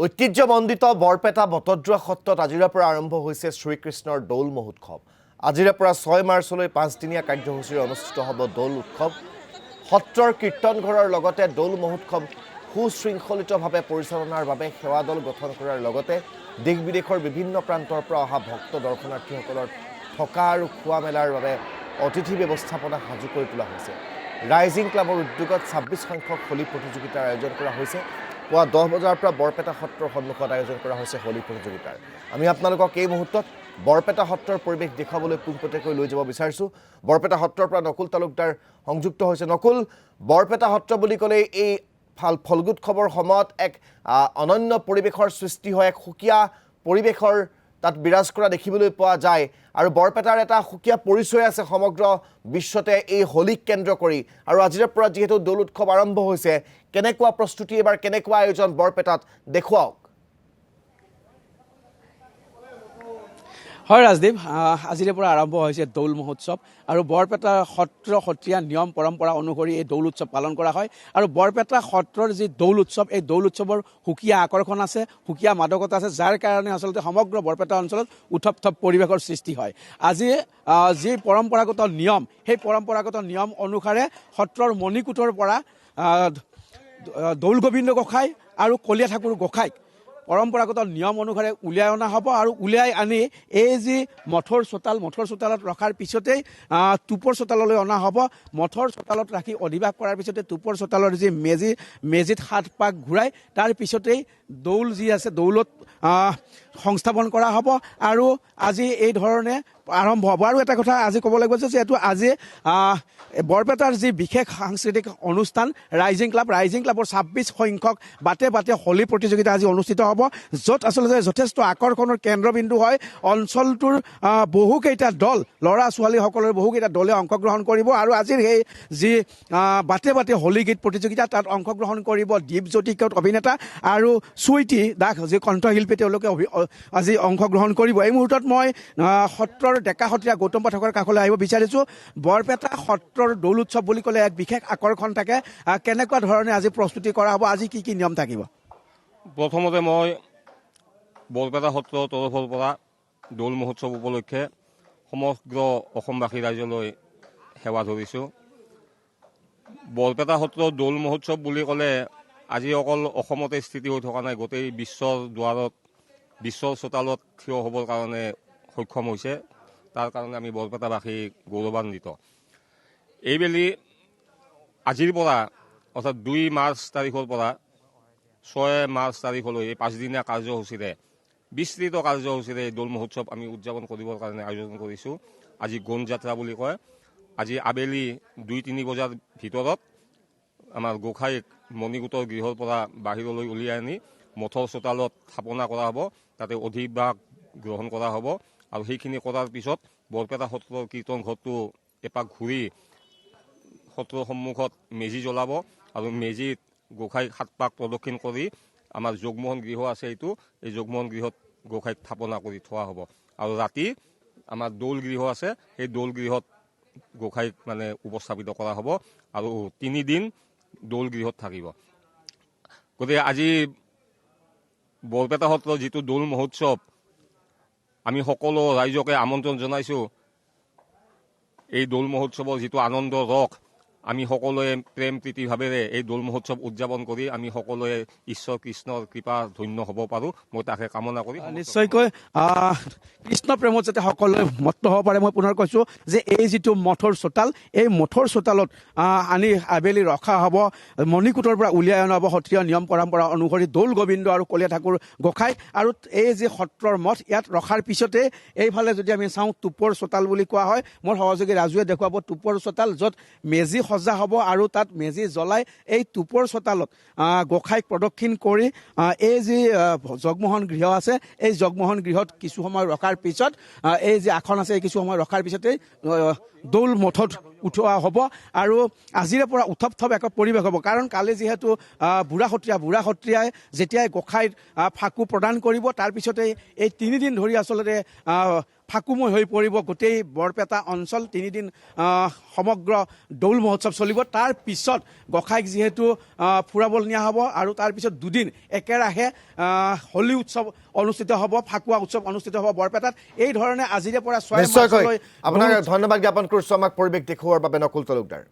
ঐতিহ্যমণ্ডিত বৰপেটা বটদ্ৰৱা সত্ৰত আজিৰে পৰা আৰম্ভ হৈছে শ্ৰীকৃষ্ণৰ দৌল মহোৎসৱ। আজিৰে পৰা 6 মাৰ্চলৈ 5দিনীয়া কাৰ্যসূচীৰে অনুষ্ঠিত হ'ব দৌল উৎসৱ। সত্ৰৰ কীৰ্তনঘৰৰ লগতে দৌল মহোৎসৱ সুশৃংখলিতভাৱে পৰিচালনাৰ বাবে সেৱা দল গঠন কৰাৰ লগতে দেশ বিদেশৰ বিভিন্ন প্ৰান্তৰ পৰা অহা ভক্ত দৰ্শনাৰ্থীসকলৰ থকা আৰু খোৱা মেলাৰ বাবে অতিথি ব্যৱস্থাপনা সাজু কৰি তোলা হৈছে। ৰাইজিং ক্লাবৰ উদ্যোগত 26 সংখ্যক হোলী প্ৰতিযোগিতাৰ আয়োজন কৰা হৈছে। পুৱা 10 বজাৰ পৰা বৰপেটা সত্ৰৰ সন্মুখত আয়োজন কৰা হৈছে হোলী প্ৰতিযোগিতাৰ। আমি আপোনালোকক এই মুহূৰ্তত বৰপেটা সত্ৰৰ পৰিৱেশ দেখুৱাবলৈ পোনপটীয়াকৈ লৈ যাব বিচাৰিছোঁ। বৰপেটা সত্ৰৰ পৰা নকুল তালুকদাৰ সংযুক্ত হৈছে। নকুল, বৰপেটা সত্ৰ বুলি ক'লে এই ফল্গোৎসৱৰ সময়ত এক অনন্য পৰিৱেশৰ সৃষ্টি হয়, এক সুকীয়া পৰিৱেশৰ তাত বিৰাজ কৰা দেখিবলৈ পোৱা যায়। আৰু বৰপেটাৰ এটা সুকীয়া পৰিচয় আছে সমগ্ৰ বিশ্বতে এই হোলীক কেন্দ্ৰ কৰি। আৰু আজিৰে পৰা যিহেতু দৌল উৎসৱ আৰম্ভ হৈছে, কেনেকুৱা প্ৰস্তুতি, এবাৰ কেনেকুৱা আয়োজন বৰপেটাত দেখুৱাওক। হয় ৰাজদীপ, আজিৰে পৰা আৰম্ভ হৈছে দৌল মহোৎসৱ আৰু বৰপেটা সত্ৰীয়া নিয়ম পৰম্পৰা অনুসৰি এই দৌল উৎসৱ পালন কৰা হয়। আৰু বৰপেটা সত্ৰৰ যি দৌল উৎসৱ, এই দৌল উৎসৱৰ সুকীয়া আকৰ্ষণ আছে, সুকীয়া মাদকতা আছে, যাৰ কাৰণে আচলতে সমগ্ৰ বৰপেটা অঞ্চলত উথপ থপ পৰিৱেশৰ সৃষ্টি হয়। আজি যি পৰম্পৰাগত নিয়ম, সেই পৰম্পৰাগত নিয়ম অনুসাৰে সত্ৰৰ মণিকূটৰ পৰা দৌল গোবিন্দ গোসাঁই আৰু কলীয়া ঠাকুৰ গোসাঁইক পৰম্পৰাগত নিয়ম অনুসাৰে উলিয়াই অনা হ'ব। আৰু উলিয়াই আনি এই যি মঠৰ চোতালত ৰখাৰ পিছতেই টুপৰ চোতাললৈ অনা হ'ব। মঠৰ চোতালত ৰাখি অধিবাস কৰাৰ পিছতে টুপৰ চোতালৰ যি মেজিত 7 পাক ঘূৰাই তাৰ পিছতেই দৌল যি আছে দৌলত সংস্থাপন কৰা হ'ব। আৰু আজি এই ধৰণে আৰম্ভ হ'ব। আৰু এটা কথা আজি ক'ব লাগিব যে যিহেতু আজি বৰপেটাৰ যি বিশেষ সাংস্কৃতিক অনুষ্ঠান ৰাইজিং ক্লাবৰ 26 সংখ্যক বাটে হোলী প্ৰতিযোগিতা আজি অনুষ্ঠিত হ'ব, য'ত আচলতে যথেষ্ট আকৰ্ষণৰ কেন্দ্ৰবিন্দু হয়। অঞ্চলটোৰ বহুকেইটা দল, ল'ৰা ছোৱালীসকলৰ বহুকেইটা দলে অংশগ্ৰহণ কৰিব। আৰু আজিৰ সেই যি বাটে হোলী গীত প্ৰতিযোগিতা, তাত অংশগ্ৰহণ কৰিব দীপজ্যোতি কেওট অভিনেতা আৰু চুইটি দাস যি কণ্ঠশিল্পী, তেওঁলোকে আজি অংশগ্ৰহণ কৰিব। এই মুহূৰ্তত মই সত্ৰৰ ডেকা সত্ৰীয়া গৌতম পাঠকৰ কাষলৈ আহিব বিচাৰিছোঁ। বৰপেটা সত্ৰৰ দৌল উৎসৱ বুলি ক'লে এক বিশেষ আকৰ্ষণ থাকে, কেনেকুৱা ধৰণে আজি প্ৰস্তুতি কৰা হ'ব, আজি কি নিয়ম থাকিব? প্ৰথমতে মই বৰপেটা সত্ৰৰ তৰফৰ পৰা দৌল মহোৎসৱ উপলক্ষে সমগ্ৰ অসমবাসী ৰাইজলৈ সেৱা ধৰিছোঁ। বৰপেটা সত্ৰৰ দৌল মহোৎসৱ বুলি ক'লে আজি অকল অসমতে স্থিতি হৈ থকা নাই, গোটেই বিশ্বৰ দুৱাৰত, বিশ্বৰ চোতালত থিয় হ'বৰ কাৰণে সক্ষম হৈছে। তাৰ কাৰণে আমি বৰপেটাবাসী গৌৰৱান্বিত। এইবেলি আজিৰ পৰা অৰ্থাৎ 2 মাৰ্চ তাৰিখৰ পৰা 6 মাৰ্চ তাৰিখলৈ এই 5দিনীয়া কাৰ্যসূচীৰে, বিস্তৃত কাৰ্যসূচীৰে দৌল মহোৎসৱ আমি উদযাপন কৰিবৰ কাৰণে আয়োজন কৰিছোঁ। আজি গণ যাত্ৰা বুলি কয়। আজি আবেলি 2-3 বজাৰ ভিতৰত আমাৰ গোসাঁইক মণিকূটৰ গৃহৰ পৰা বাহিৰলৈ উলিয়াই আনি মঠৰ চোতালত স্থাপনা কৰা হ'ব, তাতে অধিবাস গ্ৰহণ কৰা হ'ব। আৰু সেইখিনি কৰাৰ পিছত বৰপেটা সত্ৰৰ কীৰ্তন ঘৰটো এপাক ঘূৰি সত্ৰৰ সন্মুখত মেজি জ্বলাব। আৰু মেজিত গোসাঁইক 7 পাক প্ৰদক্ষিণ কৰি আমাৰ যোগমোহন গৃহ আছে, এই যোগমোহন গৃহত গোসাঁইক স্থাপনা কৰি থোৱা হ'ব। আৰু ৰাতি আমাৰ দৌল গৃহ আছে, সেই দৌল গৃহত গোসাঁইক উপস্থাপিত কৰা হ'ব। আৰু 3 দিন দৌল গৃহত থাকিব। গতিকে আজি বৰপেটা সত্ৰৰ যিটো দৌল মহোৎসৱ, আমি সকলো ৰাইজকে আমন্ত্ৰণ জনাইছোঁ। এই দৌল মহোৎসৱৰ যিটো আনন্দ ৰস, আমি সকলোৱে প্ৰেম প্ৰীতিভাৱেৰে এই দৌল মহোৎসৱ উদযাপন কৰি আমি সকলোৱে ঈশ্বৰ কৃষ্ণৰ কৃপা ধন্য হ'ব পাৰোঁ, মই তাকে কামনা কৰি। নিশ্চয়কৈ কৃষ্ণ প্ৰেমত যাতে সকলোৱে মত্ত হ'ব পাৰে। মই পুনৰ কৈছোঁ যে এই যিটো মঠৰ চোতাল, এই মঠৰ চোতালত আনি আবেলি ৰখা হ'ব, মণিকূটৰ পৰা উলিয়াই অনা হ'ব সত্ৰীয় নিয়ম পৰম্পৰা অনুসৰি দৌল গোবিন্দ আৰু কলীয়া ঠাকুৰ গোসাঁই। আৰু এই যি সত্ৰৰ মঠ, ইয়াত ৰখাৰ পিছতে এইফালে যদি আমি চাওঁ টুপৰ চোতাল বুলি কোৱা হয়, মোৰ সহযোগী ৰাজুৱে দেখুৱাব টুপৰ চোতাল, য'ত মেজি সজা হ'ব। আৰু তাত মেজি জ্বলাই এই টুপৰ চোতালত গোসাঁইক প্ৰদক্ষিণ কৰি এই যি জগমোহন গৃহ আছে, এই জগমোহন গৃহত কিছু সময় ৰখাৰ পিছত এই যি আসন আছে, এই কিছু সময় ৰখাৰ পিছতেই দৌল মঠত উঠোৱা হ'ব। আৰু আজিৰে পৰা উথপ থপ এক পৰিৱেশ হ'ব, কাৰণ কালি যিহেতু বুঢ়া সত্ৰীয়াই যেতিয়াই গোসাঁইৰ ফাকু প্ৰদান কৰিব, তাৰপিছতেই এই 3 দিন ধৰি আচলতে ফাকুময় হৈ পৰিব গোটেই বৰপেটা অঞ্চল। 3 দিন সমগ্ৰ দৌল মহোৎসৱ চলিব। তাৰ পিছত গোঁসাইক যিহেতু ফুৰাবলৈ নিয়া হ'ব আৰু তাৰ পিছত 2 দিন একেৰাহে হোলী উৎসৱ অনুষ্ঠিত হ'ব, ফাকুৱা উৎসৱ অনুষ্ঠিত হ'ব বৰপেটাত। এই ধৰণে আজিৰে পৰা 6 নিশ্চয়কৈ মাৰ্চলৈ আপোনাক ধন্যবাদ জ্ঞাপন কৰিছোঁ আমাক পৰিৱেশ দেখুওৱাৰ বাবে নকুল তালুকদাৰ।